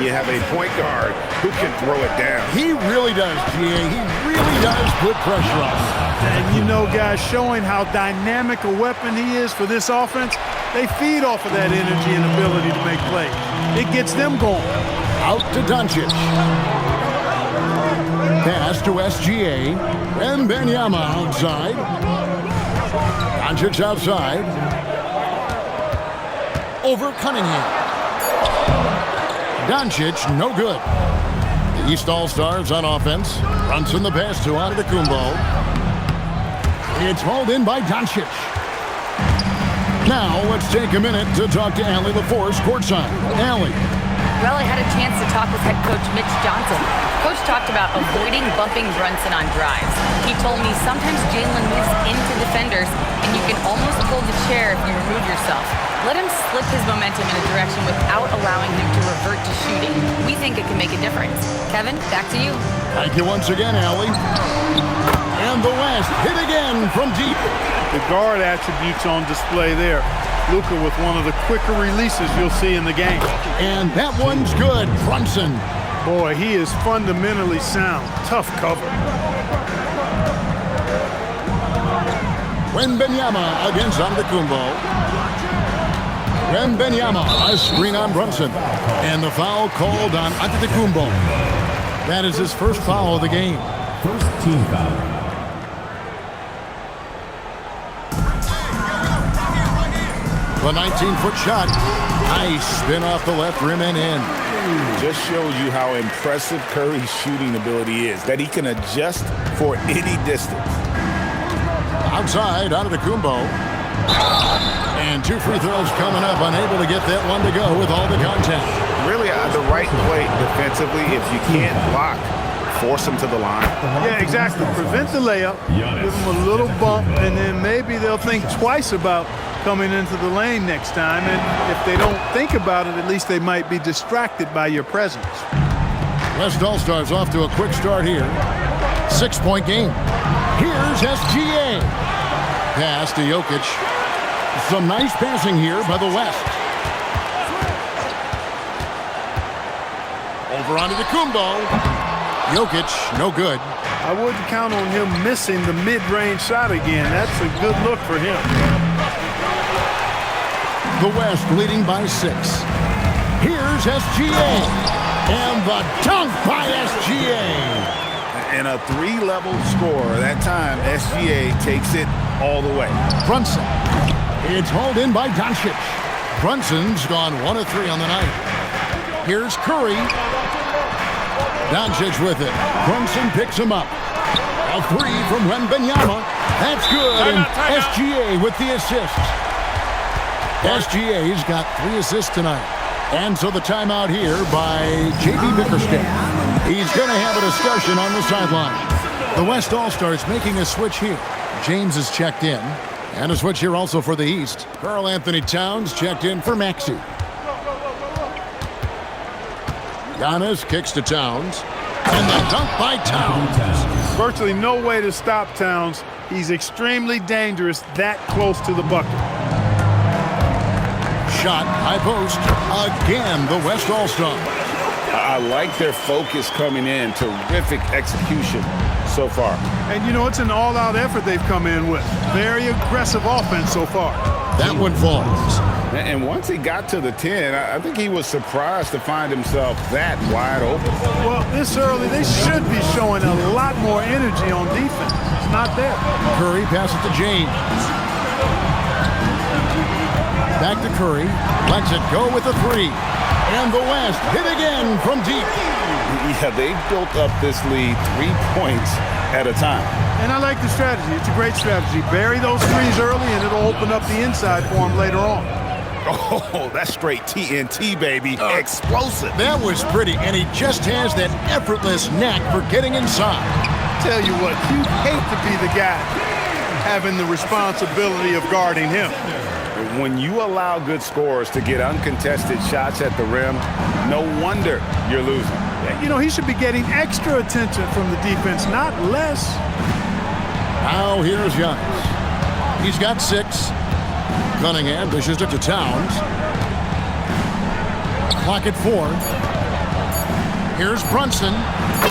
You have a point guard who can throw it down. He really does, GA. He really does put pressure on him. And you know, guys, showing how dynamic a weapon he is for this offense, they feed off of that energy and ability to make plays. It gets them going. Out to Doncic. Pass to SGA. And Benyama outside. Doncic outside. Over Cunningham. Doncic, no good. The East All-Stars on offense. Brunson the pass to Antetokounmpo. It's hauled in by Doncic. Now let's take a minute to talk to Allie LaForce courtside. Allie. Well, I had a chance to talk with head coach Mitch Johnson. Coach talked about avoiding bumping Brunson on drives. He told me sometimes Jalen moves into defenders, and you can almost pull the chair if you remove yourself. Let him slip his momentum in a direction without allowing him to revert to shooting. We think it can make a difference. Kevin, back to you. Thank you once again, Allie. And the West hit again from deep. The guard attributes on display there. Luka with one of the quicker releases you'll see in the game. And that one's good. Brunson. Boy, he is fundamentally sound. Tough cover. Wembanyama against Antetokounmpo. Wembanyama, a screen on Brunson. And the foul called on Antetokounmpo. That is his first foul of the game. First team foul. The 19-foot shot. Nice spin off the left rim and in. Just shows you how impressive Curry's shooting ability is, that he can adjust for any distance. Outside, Antetokounmpo. And two free throws coming up, unable to get that one to go with all the contact. Really the right play defensively. If you can't block, force him to the line. Yeah, exactly. Prevent the layup, give them a little bump, and then maybe they'll think twice about coming into the lane next time. And if they don't think about it, at least they might be distracted by your presence. West All-Stars off to a quick start here. 6-point game. Here's SGA. Pass to Jokic. Some nice passing here by the West. Over onto the Kumbo. Jokic, no good. I wouldn't count on him missing the mid-range shot again. That's a good look for him. The West leading by 6. Here's SGA. And the dunk by SGA. And a 3-level score. That time, SGA takes it all the way. Brunson. It's hauled in by Doncic. Brunson's gone 1 of 3 on the night. Here's Curry. Doncic with it. Brunson picks him up. A 3 from Wembanyama. That's good. And SGA with the assist. SGA's got 3 assists tonight. And so the timeout here by J.B. Bickerstaff. He's going to have a discussion on the sideline. The West All-Stars making a switch here. James is checked in. And a switch here also for the East. Karl Anthony Towns checked in for Maxey. Giannis kicks to Towns. And the dunk by Towns. Virtually no way to stop Towns. He's extremely dangerous that close to the bucket. Shot, high post. Again, the West All-Stars. I like their focus coming in. Terrific execution so far. And, you know, it's an all-out effort they've come in with. Very aggressive offense so far. That one falls. And once he got to the 10, I think he was surprised to find himself that wide open. Well, this early, they should be showing a lot more energy on defense. It's not there. Curry passes to James. Back to Curry. Lets it go with a 3. And the West hit again from deep. Yeah, they built up this lead 3 points at a time. And I like the strategy. It's a great strategy. Bury those threes early, and it'll open up the inside for them later on. Oh, that's straight TNT, baby. Explosive. That was pretty, and he just has that effortless knack for getting inside. Tell you what, you'd hate to be the guy having the responsibility of guarding him. When you allow good scorers to get uncontested shots at the rim, no wonder you're losing. You know, he should be getting extra attention from the defense, not less. Now here's Giannis. He's got 6. Cunningham dishes it to Towns. Clock at 4. Here's Brunson.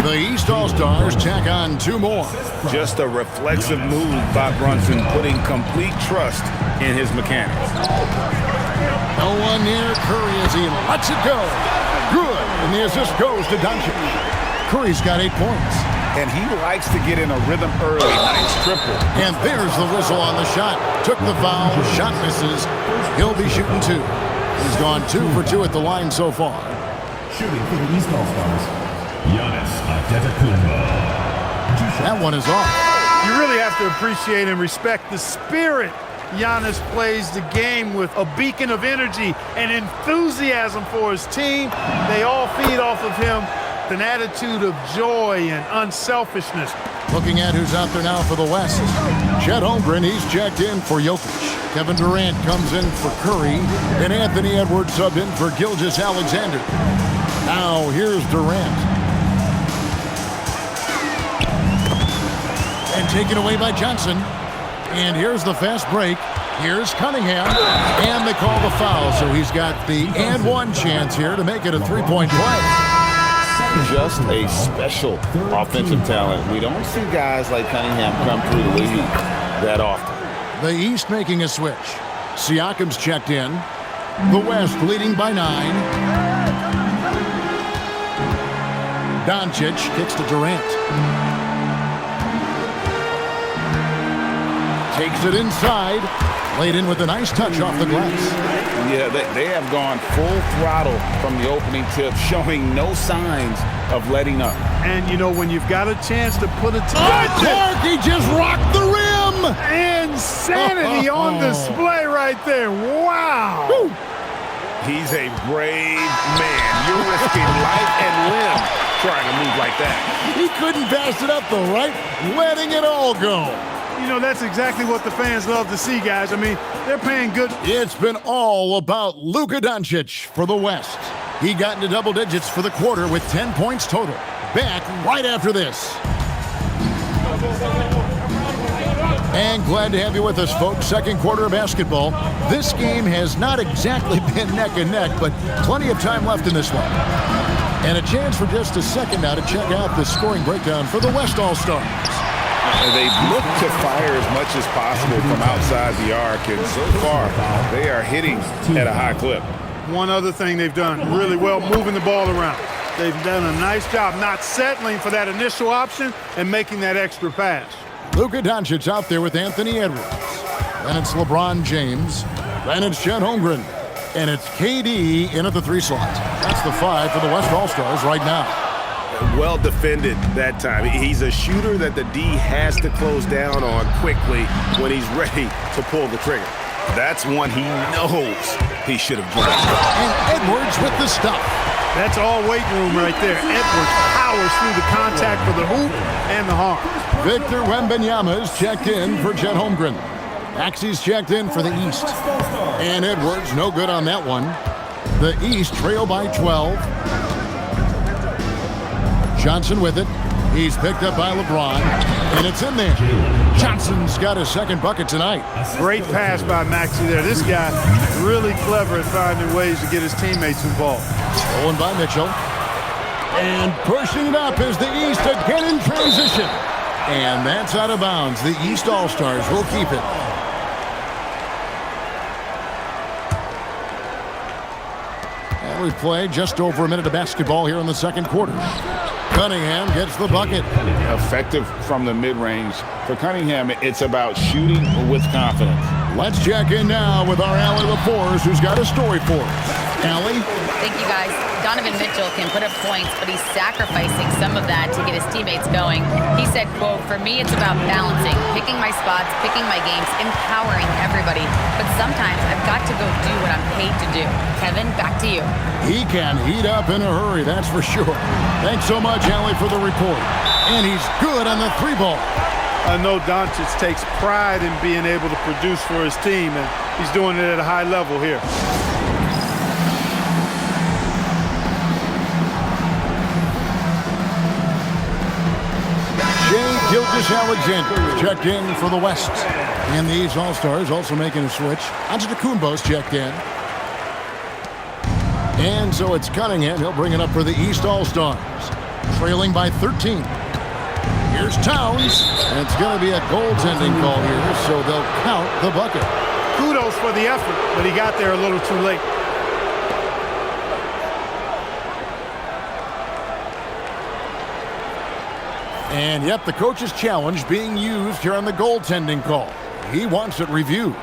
The East All-Stars tack on 2 more. Just a reflexive move by Brunson, putting complete trust in his mechanics. No one near Curry as he lets it go. Good, and the assist goes to Doncic. Curry's got 8 points. And he likes to get in a rhythm early. Nice triple. And there's the whistle on the shot. Took the foul, shot misses. He'll be shooting 2. He's gone 2 for 2 at the line so far. Shooting for the East All-Stars, Giannis Antetokounmpo. That one is off. You really have to appreciate and respect the spirit Giannis plays the game with, a beacon of energy and enthusiasm for his team. They all feed off of him, an attitude of joy and unselfishness. Looking at who's out there now for the West. Chet Holmgren, he's checked in for Jokic. Kevin Durant comes in for Curry. And Anthony Edwards subbed in for Gilgeous-Alexander. Now here's Durant. And taken away by Johnson. And here's the fast break. Here's Cunningham. And they call the foul, so he's got the and one chance here to make it a 3-point play. Just a special offensive talent. We don't see guys like Cunningham come through the league that often. The East making a switch. Siakam's checked in. The West leading by 9. Doncic kicks to Durant. Takes it inside. Laid in with a nice touch off the glass. Yeah, they have gone full throttle from the opening tip, showing no signs of letting up. And, you know, when you've got a chance to put it Clark, he just rocked the rim! Insanity on display right there. Wow. Woo. He's a brave man. You're risking life and limb trying to move like that. He couldn't pass it up though, right? Letting it all go. You know, that's exactly what the fans love to see, guys. I mean, they're paying good. It's been all about Luka Doncic for the West. He got into double digits for the quarter with 10 points total. Back right after this. And glad to have you with us, folks. Second quarter of basketball. This game has not exactly been neck and neck, but plenty of time left in this one. And a chance for just a second now to check out the scoring breakdown for the West All-Stars. They've looked to fire as much as possible from outside the arc, and so far they are hitting at a high clip. One other thing they've done really well, moving the ball around. They've done a nice job not settling for that initial option and making that extra pass. Luka Doncic out there with Anthony Edwards. Then it's LeBron James. Then it's Chet Holmgren. And it's KD in at the 3 slot. That's the 5 for the West All-Stars right now. Well defended that time. He's a shooter that the D has to close down on quickly when he's ready to pull the trigger. That's one he knows he should have dropped. And Edwards with the stuff. That's all weight room right there. Edwards powers through the contact for the hoop and the harm. Victor Wembanyama's checked in for Chet Holmgren. Maxey's checked in for the East. And Edwards, no good on that one. The East trail by 12. Johnson with it. He's picked up by LeBron. And it's in there. Johnson's got his second bucket tonight. Great pass by Maxey there. This guy really clever at finding ways to get his teammates involved. Stolen by Mitchell. And pushing it up is the East again in transition. And that's out of bounds. The East All-Stars will keep it. And we play just over a minute of basketball here in the second quarter. Cunningham gets the bucket. Effective from the mid-range. For Cunningham, it's about shooting with confidence. Let's check in now with our Allie LaForce, who's got a story for us. Allie? Thank you, guys. Donovan Mitchell can put up points, but he's sacrificing some of that to get his teammates going. He said, quote, "For me, it's about balancing, picking my spots, picking my games, empowering everybody. But sometimes I've got to go do what I'm paid to do." Kevin, back to you. He can heat up in a hurry, that's for sure. Thanks so much, Allie, for the report. And he's good on the 3-ball. I know Doncic takes pride in being able to produce for his team, and he's doing it at a high level here. Gilgeous-Alexander checked in for the West. And these All-Stars also making a switch. Antetokounmpo's checked in. And so it's Cunningham. He'll bring it up for the East All-Stars. Trailing by 13. Here's Towns. And it's going to be a goaltending call here, so they'll count the bucket. Kudos for the effort, but he got there a little too late. And yet the coach's challenge being used here on the goaltending call. He wants it reviewed.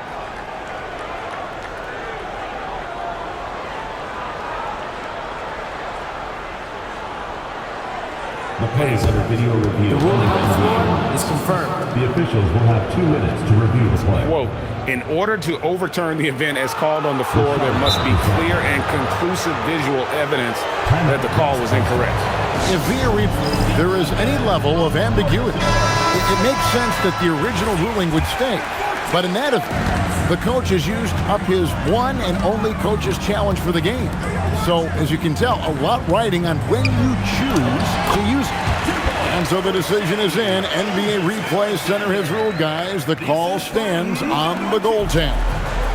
The play is under video review. The ruling on the floor is confirmed. The officials will have 2 minutes to review the play. Quote, in order to overturn the event as called on the floor, there must be clear and conclusive visual evidence that the call was incorrect. If via replay there is any level of ambiguity, it makes sense that the original ruling would stay. But in that event, the coach has used up his one and only coach's challenge for the game. So, as you can tell, a lot riding on when you choose to use it. And so the decision is in. NBA Replay Center has ruled, guys. The call stands on the goaltend.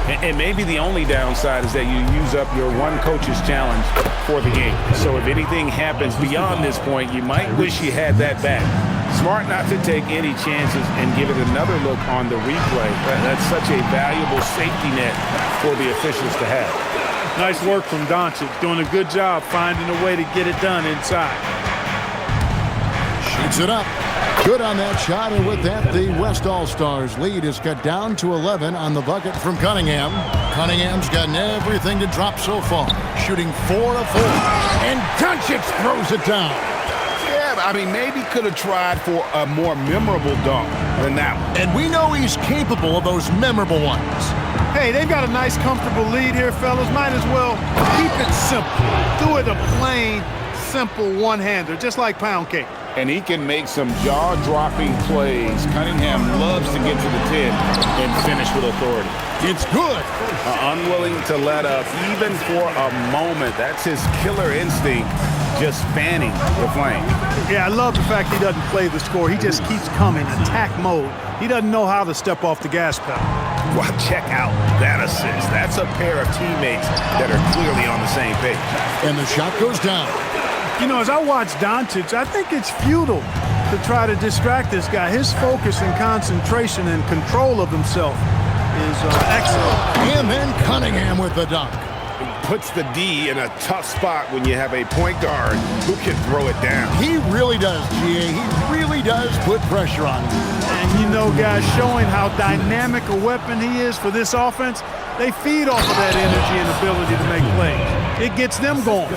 And maybe the only downside is that you use up your one coach's challenge for the game. So if anything happens beyond this point, you might wish you had that back. Smart not to take any chances and give it another look on the replay. That's such a valuable safety net for the officials to have. Nice work from Doncic, doing a good job finding a way to get it done inside. Shoots it up. Good on that shot, and with that, the West All-Stars lead is cut down to 11 on the bucket from Cunningham. Cunningham's gotten everything to drop so far, shooting 4 of 4. And Doncic throws it down. Yeah, I mean, maybe could have tried for a more memorable dunk than that one. And we know he's capable of those memorable ones. Hey, they've got a nice, comfortable lead here, fellas. Might as well keep it simple. Do it a plain, simple one-hander, just like pound cake. And he can make some jaw-dropping plays. Cunningham loves to get to the 10 and finish with authority. It's good. Unwilling to let up even for a moment. That's his killer instinct, just fanning the flame. Yeah, I love the fact he doesn't play the score. He just keeps coming, attack mode. He doesn't know how to step off the gas pedal. Well, check out that assist. That's a pair of teammates that are clearly on the same page. And the shot goes down. You know, as I watch Doncic, I think it's futile to try to distract this guy. His focus and concentration and control of himself is excellent. And then Cunningham with the dunk. Puts the D in a tough spot when you have a point guard who can throw it down. He really does, GA. He really does put pressure on him. And you know, guys, showing how dynamic a weapon he is for this offense, they feed off of that energy and ability to make plays. It gets them going.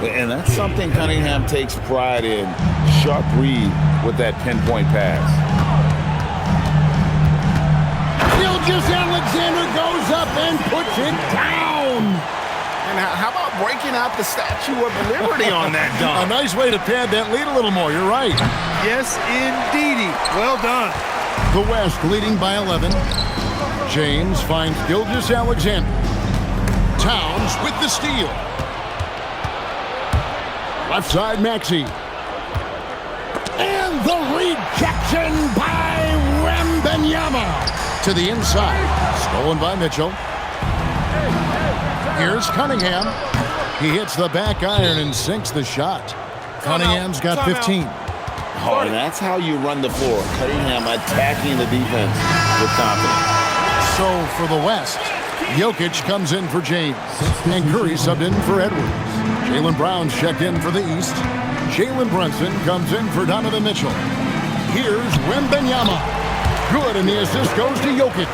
And that's something Cunningham takes pride in. Sharp read with that pinpoint pass. Alexander goes up and puts it down. And how about breaking out the Statue of Liberty on that dunk? A nice way to pad that lead a little more. You're right. Yes, indeedy. Well done. The West leading by 11. James finds Alexander. Towns with the steal. Left side, Maxey. And the rejection by Wembanyama. To the inside. Stolen by Mitchell. Here's Cunningham. He hits the back iron and sinks the shot. Cunningham's got 15. Oh, and that's how you run the floor. Cunningham attacking the defense with confidence. So for the West, Jokic comes in for James. And Curry subbed in for Edwards. Jaylen Brown's checked in for the East. Jalen Brunson comes in for Donovan Mitchell. Here's Wembanyama. Good, and the assist goes to Jokic.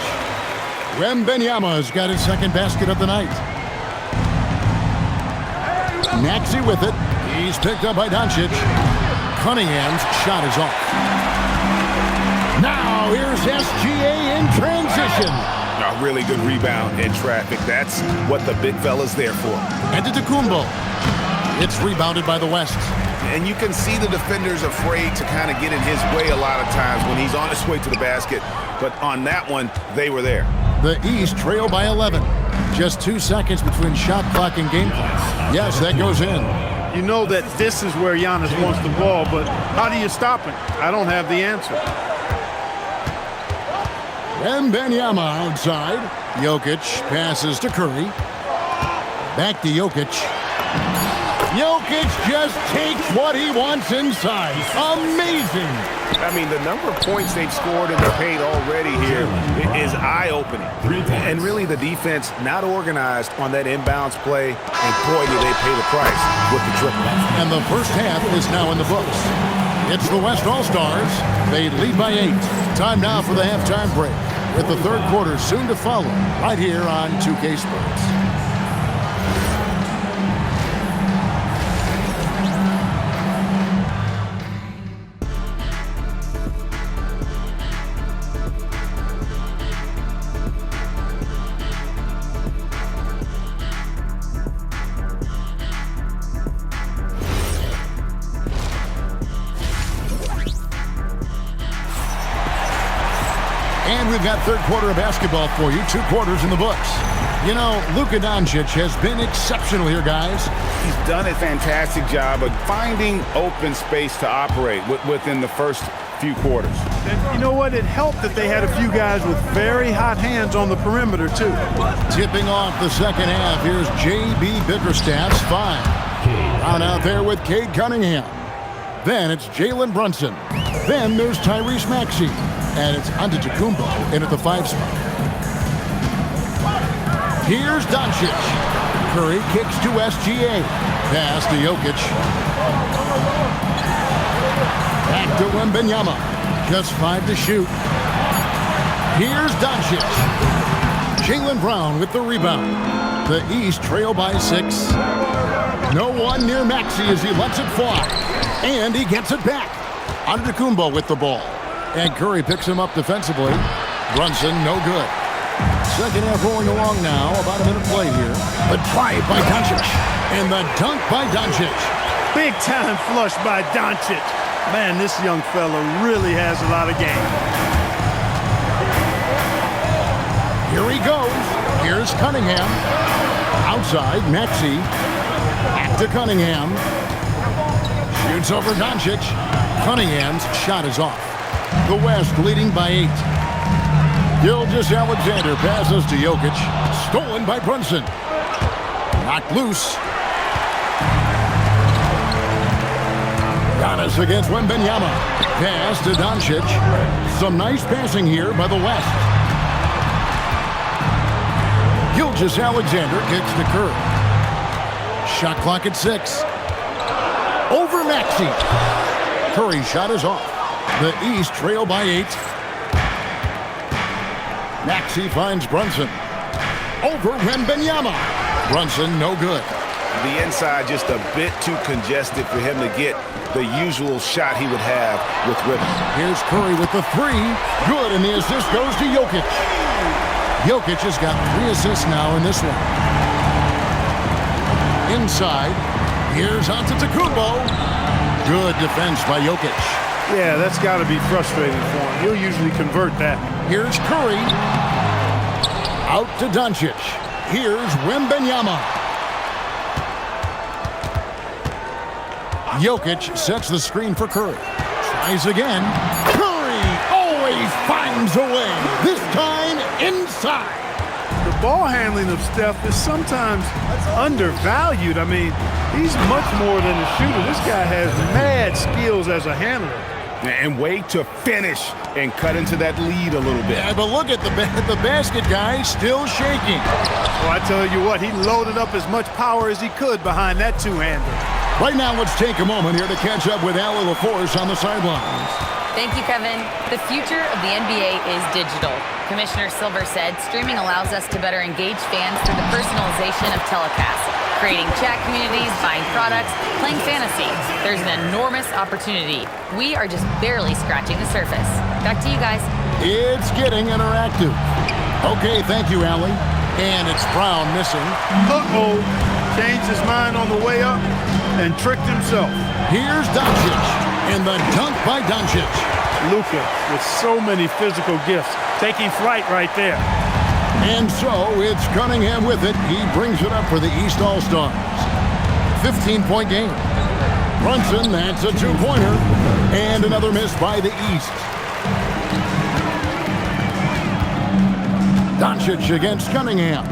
Wembanyama has got his second basket of the night. Maxey with it. He's picked up by Doncic. Cunningham's shot is off. Now here's SGA in transition. A really good rebound in traffic. That's what the big fella's there for. Antetokounmpo. It's rebounded by the West. And you can see the defenders afraid to kind of get in his way a lot of times when he's on his way to the basket. But on that one, they were there. The East trail by 11. Just 2 seconds between shot clock and game clock. Yes, that goes in. You know that this is where Giannis wants the ball, but how do you stop him? I don't have the answer. Wembanyama outside. Jokic passes to Curry. Back to Jokic. Jokic just takes what he wants inside. Amazing. I mean, the number of points they've scored in the paint already here is eye-opening. And really, the defense not organized on that inbounds play, and boy, do they pay the price with the triple. And the first half is now in the books. It's the West All-Stars. They lead by 8. Time now for the halftime break, with the third quarter soon to follow, right here on 2K Sports. And we've got third quarter of basketball for you, 2 quarters in the books. You know, Luka Doncic has been exceptional here, guys. He's done a fantastic job of finding open space to operate within the first few quarters. And you know what? It helped that they had a few guys with very hot hands on the perimeter, too. Tipping off the second half, here's J.B. Bickerstaff's 5. Brown out there with Cade Cunningham. Then it's Jalen Brunson. Then there's Tyrese Maxey. And it's Antetokounmpo in at the 5 spot. Here's Doncic. Curry kicks to SGA. Pass to Jokic. Back to Wembanyama. Just 5 to shoot. Here's Doncic. Jaylen Brown with the rebound. The East trail by 6. No one near Maxey as he lets it fly. And he gets it back. Antetokounmpo with the ball. And Curry picks him up defensively. Brunson, no good. Second half rolling along now. About a minute play here. The drive by Doncic. And the dunk by Doncic. Big time flush by Doncic. Man, this young fella really has a lot of game. Here he goes. Here's Cunningham. Outside, Maxey. Back to Cunningham. Shoots over Doncic. Cunningham's shot is off. The West leading by 8. Gilgeous-Alexander passes to Jokic. Stolen by Brunson. Knocked loose. Giannis against Wembanyama. Pass to Doncic. Some nice passing here by the West. Gilgeous-Alexander kicks to Curry. Shot clock at 6. Over Maxey. Curry's shot is off. The East trail by 8. Maxey finds Brunson. Over Wembanyama. Brunson, no good. The inside just a bit too congested for him to get the usual shot he would have with rhythm. Here's Curry with the 3. Good, and the assist goes to Jokic. Jokic has got 3 assists now in this one. Inside, here's Antetokounmpo. Good defense by Jokic. Yeah, that's got to be frustrating for him. He'll usually convert that. Here's Curry. Out to Doncic. Here's Wembanyama. Jokic sets the screen for Curry. Tries again. Curry always finds a way. This time inside. The ball handling of Steph is sometimes undervalued. I mean, he's much more than a shooter. This guy has mad skills as a handler. And way to finish and cut into that lead a little bit. Yeah, but look at the basket guy still shaking. Well, I tell you what, he loaded up as much power as he could behind that two-hander. Right now, let's take a moment here to catch up with Allie LaForce on the sidelines. Thank you, Kevin. The future of the NBA is digital. Commissioner Silver said streaming allows us to better engage fans through the personalization of telecasts, creating chat communities, buying products, playing fantasy. There's an enormous opportunity. We are just barely scratching the surface. Back to you guys. It's getting interactive. Okay, thank you, Allie. And it's Brown missing. Uh-oh. Changed his mind on the way up and tricked himself. Here's Doncic. And the dunk by Doncic. Luka with so many physical gifts, taking flight right there. And so it's Cunningham with it. He brings it up for the East All-Stars. 15-point game. Brunson, that's a 2-pointer. And another miss by the East. Doncic against Cunningham.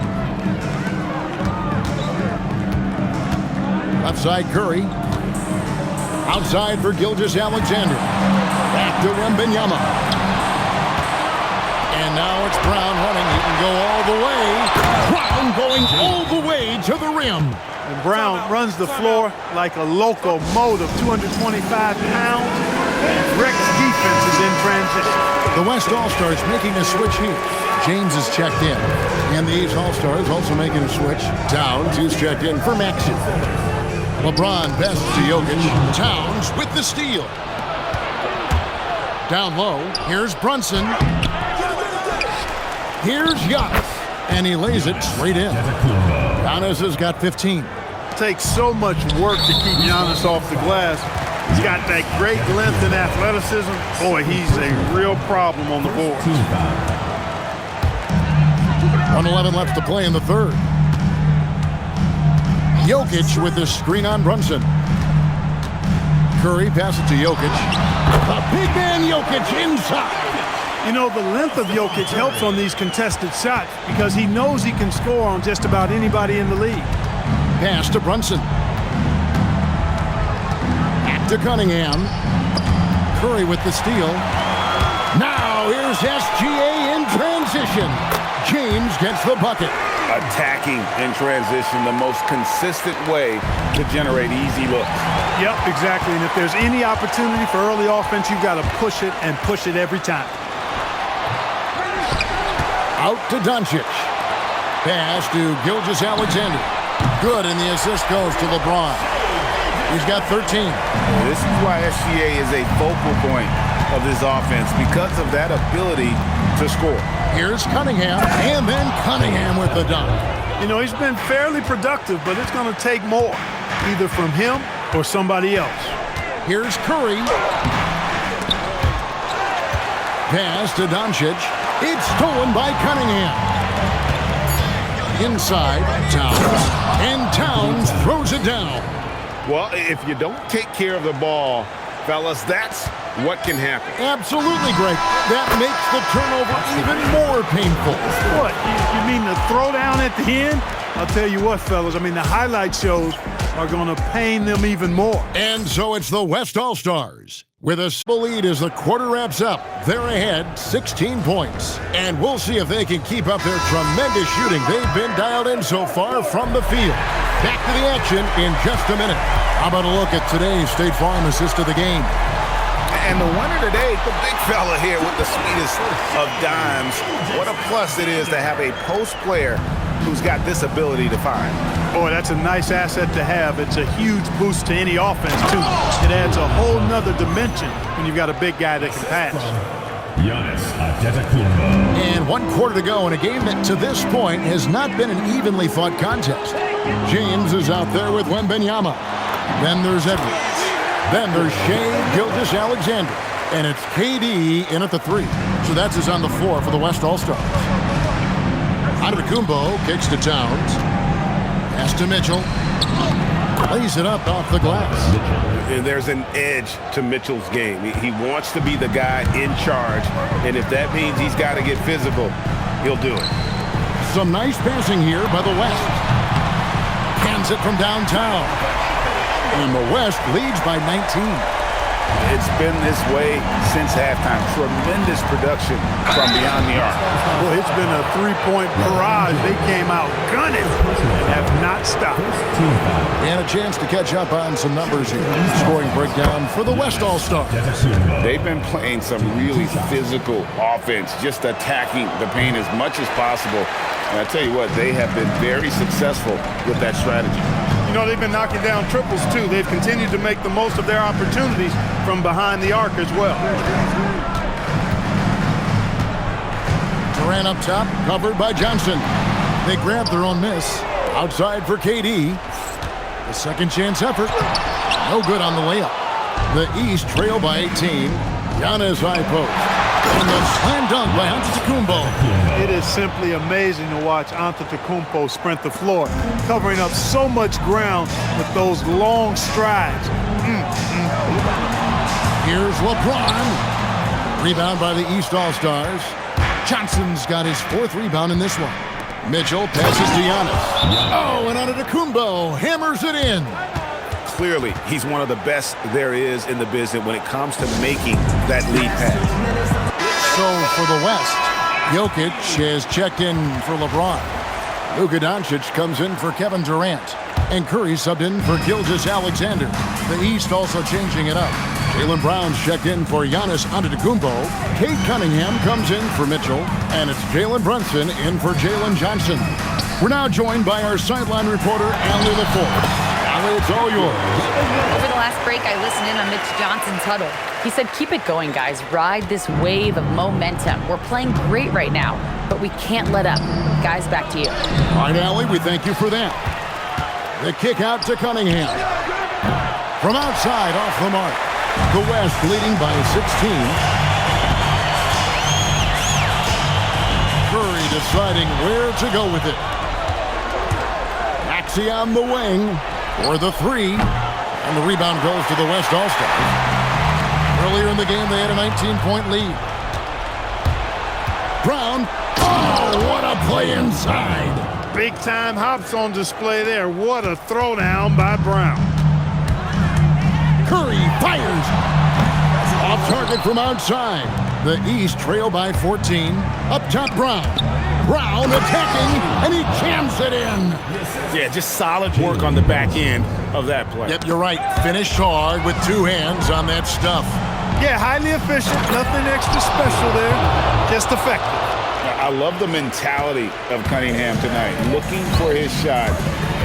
Left side, Curry. Outside for Gilgeous-Alexander. Back to Wembanyama. And now it's Brown running. He can go all the way. Brown going all the way to the rim. And Brown runs the floor like a locomotive, 225 pounds. And Rick's defense is in transition. The West All-Stars making a switch here. James is checked in. And the East All-Stars also making a switch. Towns is checked in for Maxey. LeBron passes to Jokic. Towns with the steal. Down low, here's Brunson. Here's Giannis. And he lays it straight in. Giannis has got 15. Takes so much work to keep Giannis off the glass. He's got that great length and athleticism. Boy, he's a real problem on the board. 1:11 left to play in the third. Jokic with the screen on Brunson. Curry passes to Jokic. The big man Jokic inside. You know, the length of Jokic helps on these contested shots because he knows he can score on just about anybody in the league. Pass to Brunson. Back to Cunningham. Curry with the steal. Now here's SGA in transition. James gets the bucket. Attacking in transition, the most consistent way to generate easy looks. Yep, exactly. And if there's any opportunity for early offense, you've got to push it and push it every time. Out to Doncic. Pass to Gilgeous-Alexander. Good, and the assist goes to LeBron. He's got 13. This is why SGA is a focal point of this offense, because of that ability to score. Here's Cunningham, and then Cunningham with the dunk. You know, he's been fairly productive, but it's going to take more, either from him or somebody else. Here's Curry. Pass to Doncic. It's stolen by Cunningham. Inside, Towns. And Towns throws it down. Well, if you don't take care of the ball, fellas, that's what can happen. Absolutely, Greg. That makes the turnover even more painful. What? You mean the throwdown at the end? I'll tell you what, fellas. I mean, the highlight shows are going to pain them even more. And so it's the West All-Stars with a small lead as the quarter wraps up. They're ahead 16 points. And we'll see if they can keep up their tremendous shooting they've been dialed in so far from the field. Back to the action in just a minute. How about a look at today's State Farm assist of the game? And the winner today, the big fella here with the sweetest of dimes. What a plus it is to have a post player who's got this ability to find. Boy, that's a nice asset to have. It's a huge boost to any offense, too. It adds a whole nother dimension when you've got a big guy that can pass. Giannis Antetokounmpo. And 1 quarter to go in a game that to this point has not been an evenly fought contest. James is out there with Wembanyama. Then there's Edwards. Then there's Shea Gilgeous-Alexander. And it's KD in at the 3. So that's his on the floor for the West All-Stars. Antetokounmpo kicks to Towns. Pass to Mitchell. Lays it up off the glass. And there's an edge to Mitchell's game. He wants to be the guy in charge. And if that means he's got to get physical, he'll do it. Some nice passing here by the West. Hands it from downtown. And the West leads by 19. It's been this way since halftime. Tremendous production from beyond the arc. Well, it's been a three-point barrage. They came out gunning and have not stopped. And a chance to catch up on some numbers here. Scoring breakdown for the West All-Stars. They've been playing some really physical offense, just attacking the paint as much as possible. And I tell you what, they have been very successful with that strategy. You know, they've been knocking down triples, too. They've continued to make the most of their opportunities from behind the arc as well. Durant up top, covered by Johnson. They grab their own miss. Outside for KD. The second chance effort. No good on the layup. The East trail by 18. Giannis high post. And the slam dunk by Antetokounmpo. It is simply amazing to watch Antetokounmpo sprint the floor, covering up so much ground with those long strides. Here's LeBron. Rebound by the East All-Stars. Johnson's got his 4th rebound in this one. Mitchell passes to Giannis. Oh, and Antetokounmpo hammers it in. clearly, he's one of the best there is in the business when it comes to making that lead pass. So for the West, Jokic has checked in for LeBron. Luka Doncic comes in for Kevin Durant. And Curry subbed in for Gilgeous-Alexander. The East also changing it up. Jaylen Brown's checked in for Giannis Antetokounmpo. Kate Cunningham comes in for Mitchell. And it's Jalen Brunson in for Jalen Johnson. We're now joined by our sideline reporter, Allie LaForce. Allie, it's all yours. Over the last break, I listened in on Mitch Johnson's huddle. He said, keep it going, guys. Ride this wave of momentum. We're playing great right now, but we can't let up. Guys, back to you. All right, Allie, we thank you for that. The kick out to Cunningham. From outside, off the mark. The West leading by 16. Curry deciding where to go with it. Maxey on the wing for the three. And the rebound goes to the West All-Stars. Earlier in the game, they had a 19-point lead. Brown. Oh, what a play inside. Big-time hops on display there. What a throwdown by Brown. Curry fires. Off target from outside. The East trail by 14. Up top, Brown. Brown attacking, and he jams it in. Yeah, just solid work on the back end of that play. Yep, you're right. Finished hard with two hands on that stuff. Yeah, highly efficient. Nothing extra special there. Just effective. I love the mentality of Cunningham tonight, looking for his shot,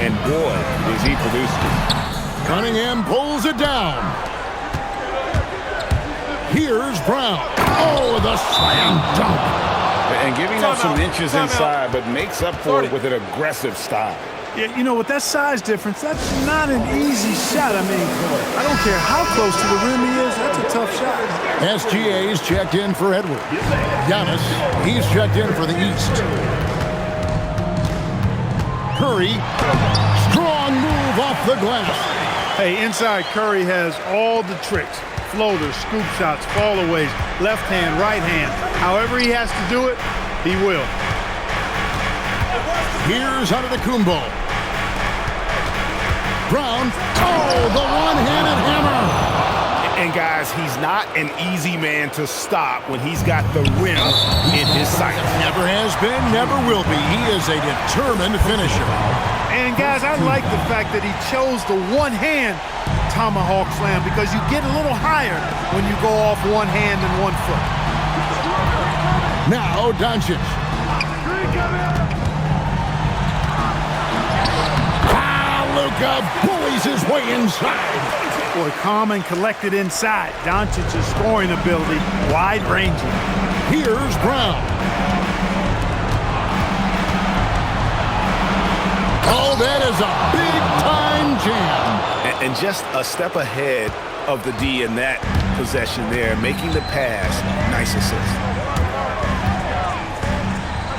and boy, is he producing. Cunningham pulls it down. Here's Brown. Oh, the slam dunk. And giving up some inches inside, but makes up for it with an aggressive style. Yeah, you know, with that size difference, that's not an easy shot. I mean, I don't care how close to the rim he is, that's a tough shot. SGA's checked in for Edward. Giannis, he's checked in for the East. Curry, strong move off the glass. Hey, inside Curry has all the tricks. Floaters, scoop shots, fallaways, left hand, right hand. However he has to do it, he will. Here's Antetokounmpo. Brown, oh, the one-handed hammer. And guys, he's not an easy man to stop when he's got the rim in his sights. Never has been, never will be. He is a determined finisher. And guys, I like the fact that he chose the one-hand tomahawk slam because you get a little higher when you go off one hand and 1 foot. Now, Doncic. Luka bullies his way inside. Boy, calm and collected inside. Doncic's scoring ability, wide-ranging. Here's Brown. Oh, that is a big-time jam. And just a step ahead of the D in that possession there, making the pass. Nice assist.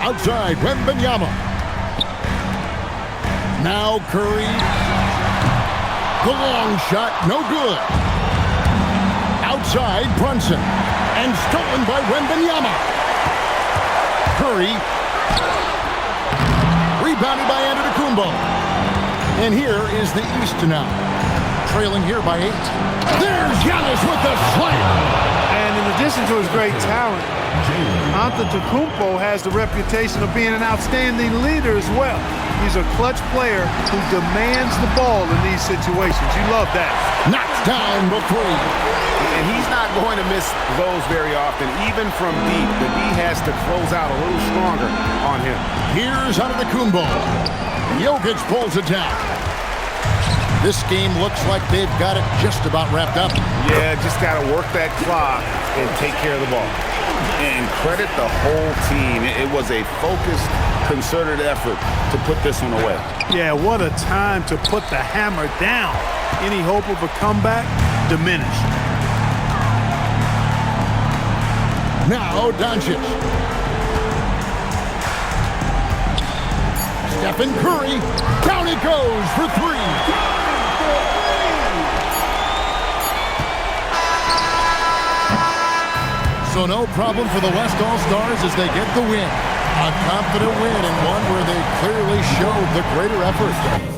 Outside, Wembanyama. Now Curry. The long shot, no good. Outside, Brunson. And stolen by Wembanyama. Curry. Rebounded by Antetokounmpo. And here is the East now. Trailing here by 8. There's Giannis with the slam. And in addition to his great talent, Antetokounmpo has the reputation of being an outstanding leader as well. He's a clutch player who demands the ball in these situations. You love that. Knocks down the three. And he's not going to miss those very often, even from deep. The D has to close out a little stronger on him. Here's Antetokounmpo. Jokic pulls it down. This game looks like they've got it just about wrapped up. Yeah, just got to work that clock and take care of the ball. And credit the whole team. It was a focused, concerted effort to put this one away. Yeah, what a time to put the hammer down. Any hope of a comeback diminished. Now Doncic. Stephen Curry. Down he goes for 3. So no problem for the West All-Stars as they get the win. A confident win and one where they clearly showed the greater effort.